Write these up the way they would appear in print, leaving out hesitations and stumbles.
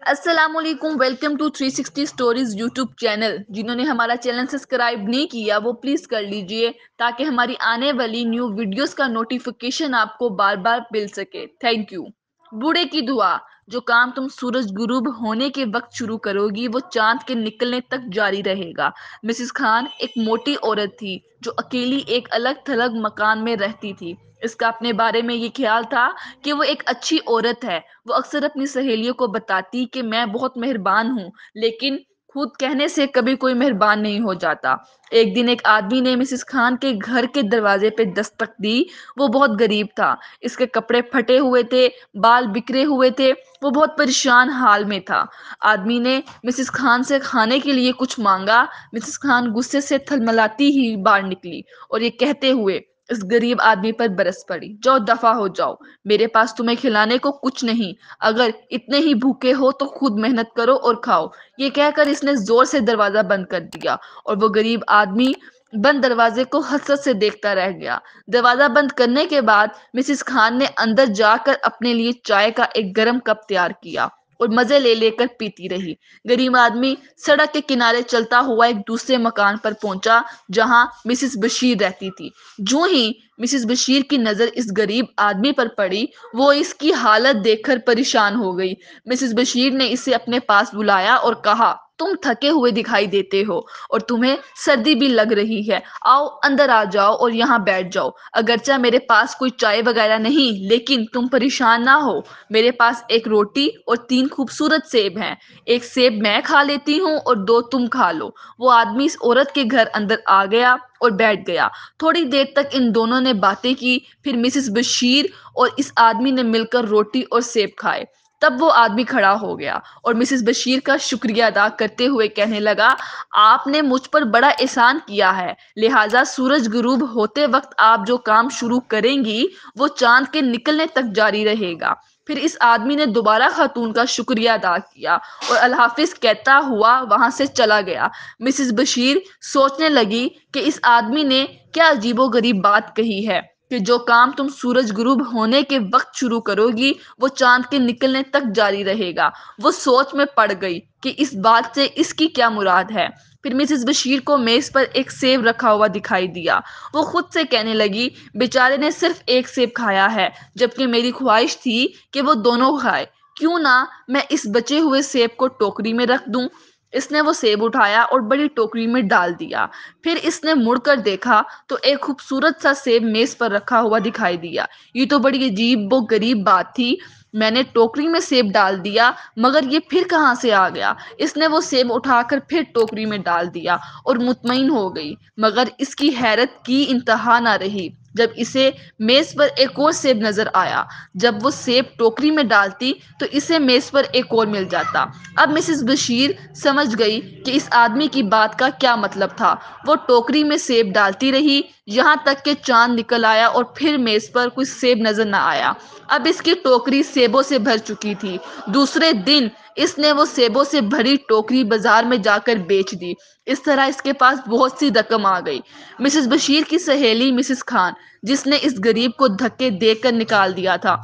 अस्सलाम वालेकुम। Welcome to 360 stories YouTube channel. जिन्होंने हमारा चैनल सब्सक्राइब नहीं किया वो प्लीज कर लीजिए ताकि हमारी आने वाली न्यू वीडियोस का नोटिफिकेशन आपको बार बार मिल सके। Thank you. बूढ़े की दुआ। जो काम तुम सूरज गुरूब होने के वक्त शुरू करोगी वो चांद के निकलने तक जारी रहेगा। मिसिस खान एक मोटी औरत थी जो अकेली एक अलग थलग मकान में रहती थी। इसका अपने बारे में ये ख्याल था कि वो एक अच्छी औरत है। वो अक्सर अपनी सहेलियों को बताती कि मैं बहुत मेहरबान हूँ, लेकिन खुद कहने से कभी कोई मेहरबान नहीं हो जाता। एक दिन एक आदमी ने मिसिस खान के घर के दरवाजे पे दस्तक दी। वो बहुत गरीब था। इसके कपड़े फटे हुए थे, बाल बिखरे हुए थे। वो बहुत परेशान हाल में था। आदमी ने मिसिस खान से खाने के लिए कुछ मांगा। मिसिस खान गुस्से से थलमलाती ही बाहर निकली और ये कहते हुए इस गरीब आदमी पर बरस पड़ी, जाओ दफा हो जाओ, मेरे पास तुम्हें खिलाने को कुछ नहीं। अगर इतने ही भूखे हो तो खुद मेहनत करो और खाओ। ये कहकर इसने जोर से दरवाजा बंद कर दिया और वो गरीब आदमी बंद दरवाजे को हसरत से देखता रह गया। दरवाजा बंद करने के बाद मिसिस खान ने अंदर जाकर अपने लिए चाय का एक गर्म कप तैयार किया और मजे ले लेकर पीती रही। गरीब आदमी सड़क के किनारे चलता हुआ एक दूसरे मकान पर पहुंचा जहां मिसिस बशीर रहती थी। जो ही मिसिस बशीर की नजर इस गरीब आदमी पर पड़ी, वो इसकी हालत देखकर परेशान हो गई। मिसिस बशीर ने इसे अपने पास बुलाया और कहा, तुम थके हुए दिखाई देते हो और तुम्हें सर्दी भी लग रही है। आओ अंदर आ जाओ और यहाँ बैठ जाओ। अगरचा मेरे पास कोई चाय वगैरह नहीं, लेकिन तुम परेशान ना हो। मेरे पास एक रोटी और 3 खूबसूरत सेब हैं। एक सेब मैं खा लेती हूँ और 2 तुम खा लो। वो आदमी इस औरत के घर अंदर आ गया और बैठ गया। थोड़ी देर तक इन दोनों ने बातें की। फिर मिसिस बशीर और इस आदमी ने मिलकर रोटी और सेब खाए। तब वो आदमी खड़ा हो गया और मिसिस बशीर का शुक्रिया अदा करते हुए कहने लगा, आपने मुझ पर बड़ा एहसान किया है, लिहाजा सूरज गुरूब होते वक्त आप जो काम शुरू करेंगी वो चांद के निकलने तक जारी रहेगा। फिर इस आदमी ने दोबारा खातून का शुक्रिया अदा किया और अल्लाह हाफिज कहता हुआ वहां से चला गया। मिसिस बशीर सोचने लगी कि इस आदमी ने क्या अजीबोगरीब बात कही है कि जो काम तुम सूरज गुरूब होने के वक्त शुरू करोगी वो चांद के निकलने तक जारी रहेगा। वो सोच में पड़ गई कि इस बात से इसकी क्या मुराद है। फिर मिसिस बशीर को मेज पर एक सेब रखा हुआ दिखाई दिया। वो खुद से कहने लगी, बेचारे ने सिर्फ एक सेब खाया है, जबकि मेरी ख्वाहिश थी कि वो दोनों खाए। क्यों ना मैं इस बचे हुए सेब को टोकरी में रख दूं। इसने वो सेब उठाया और बड़ी टोकरी में डाल दिया। फिर इसने मुड़कर देखा तो एक खूबसूरत सा सेब मेज पर रखा हुआ दिखाई दिया। ये तो बड़ी अजीब व गरीब बात थी। मैंने टोकरी में सेब डाल दिया, मगर ये फिर कहाँ से आ गया। इसने वो सेब उठाकर फिर टोकरी में डाल दिया और मुतमईन हो गई, मगर इसकी हैरत की इंतहा ना रही जब इसे मेज पर एक और सेब नजर आया। जब वो सेब टोकरी में डालती तो इसे मेज पर एक और मिल जाता। अब मिसिस बशीर समझ गई कि इस आदमी की बात का क्या मतलब था। वो टोकरी में सेब डालती रही यहाँ तक कि चांद निकल आया और फिर मेज पर कुछ सेब नजर न आया। अब इसकी टोकरी सेबों से भर चुकी थी। दूसरे दिन इसने वो सेबों से भरी टोकरी बाजार में जाकर बेच दी। इस तरह इसके पास बहुत सी रकम आ गई। मिसिस बशीर की सहेली मिसिस खान, जिसने इस गरीब को धक्के देकर निकाल दिया था,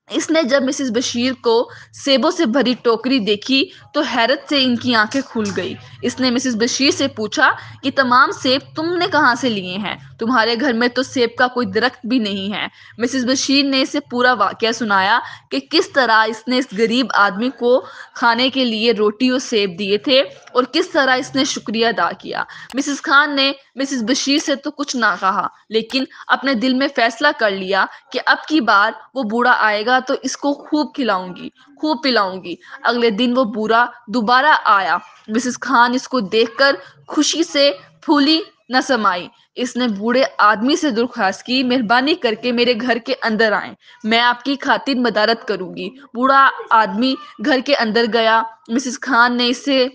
इसने जब मिसिस बशीर को सेबों से भरी टोकरी देखी तो हैरत से इनकी आंखें खुल गई। इसने मिसिस बशीर से पूछा कि तमाम सेब तुमने कहाँ से लिए हैं? तुम्हारे घर में तो सेब का कोई दरख्त भी नहीं है। मिसिस बशीर ने इसे पूरा वाकया सुनाया कि किस तरह इसने इस गरीब आदमी को खाने के लिए रोटी और सेब दिए थे और किस तरह इसने शुक्रिया अदा किया। मिसिस खान ने मिसिस बशीर से तो कुछ ना कहा, लेकिन अपने दिल में फैसला कर लिया कि अब की बार वो बूढ़ा आएगा तो इसको खूब खिलाऊंगी, खूब पिलाऊंगी। अगले दिन वो बूढ़ा दोबारा आया। मिसिस खान इसको देखकर खुशी से फूली न समाई। इसने बूढ़े आदमी से दरख्वास्त की, मेहरबानी करके मेरे घर के अंदर आए, मैं आपकी खातिर मदारत करूंगी। बूढ़ा आदमी घर के अंदर गया। मिसिस खान ने इसे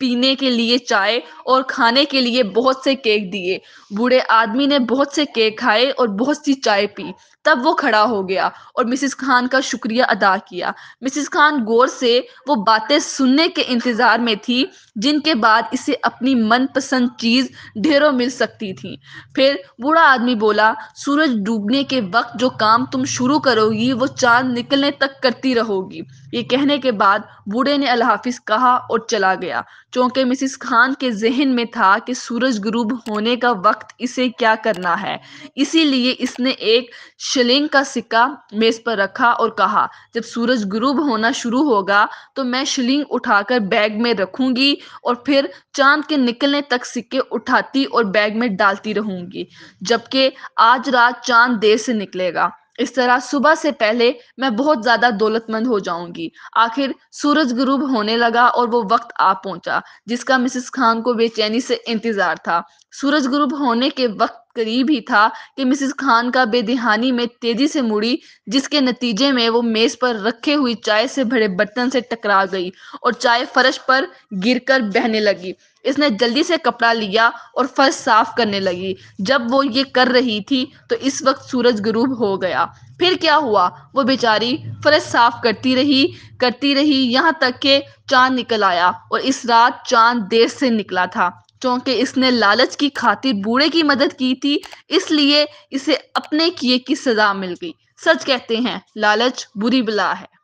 पीने के लिए चाय और खाने के लिए बहुत से केक दिए। बूढ़े आदमी ने बहुत से केक खाए और बहुत सी चाय पी। تب وہ کھڑا ہو گیا اور مسز خان کا شکریہ ادا کیا۔ مسز خان غور سے وہ باتیں سننے کے انتظار میں تھی جن کے بعد اسے اپنی من پسند چیز ڈھیروں مل سکتی تھی۔ پھر بوڑھا آدمی بولا، سورج ڈوبنے کے وقت جو کام تم شروع کرو گی وہ چاند نکلنے تک کرتی رہو گی۔ یہ کہنے کے بعد بوڑھے نے اللہ حافظ کہا اور چلا گیا، چونکہ مسز خان کے ذہن میں تھا کہ سورج غروب ہونے کا وقت اسے کیا کرنا ہے۔ اسی لیے اس نے ایک شلنگ کا سکہ میز پر رکھا اور کہا، جب سورج غروب ہونا شروع ہوگا تو میں شلنگ اٹھا کر بیگ میں رکھوں گی اور پھر چاند کے نکلنے تک سکے اٹھاتی اور بیگ میں ڈالتی رہوں گی، جبکہ آج رات چاند دیر سے نکلے گا۔ اس طرح صبح سے پہلے میں بہت زیادہ دولت مند ہو جاؤں گی۔ آخر سورج غروب ہونے لگا اور وہ وقت آ پہنچا جس کا مسز خان کو بے چینی سے انتظار تھا۔ سورج غروب ہونے کے وقت قریب ہی تھا کہ مسز خان کا بے دہانی میں تیزی سے مڑی، جس کے نتیجے میں وہ میز پر رکھے ہوئی چائے سے بھرے برتن سے ٹکرا گئی اور چائے فرش پر گر کر بہنے لگی۔ اس نے جلدی سے کپڑا لیا اور فرش صاف کرنے لگی۔ جب وہ یہ کر رہی تھی تو اس وقت سورج غروب ہو گیا۔ پھر کیا ہوا؟ وہ بیچاری فرش صاف کرتی رہی یہاں تک کہ چاند نکل آیا، اور اس رات چاند دیر سے نکلا تھا۔ چونکہ اس نے لالچ کی خاطر بوڑھے کی مدد کی تھی، اس لیے اسے اپنے کیے کی سزا مل گئی۔ سچ کہتے ہیں، لالچ بری بلا ہے۔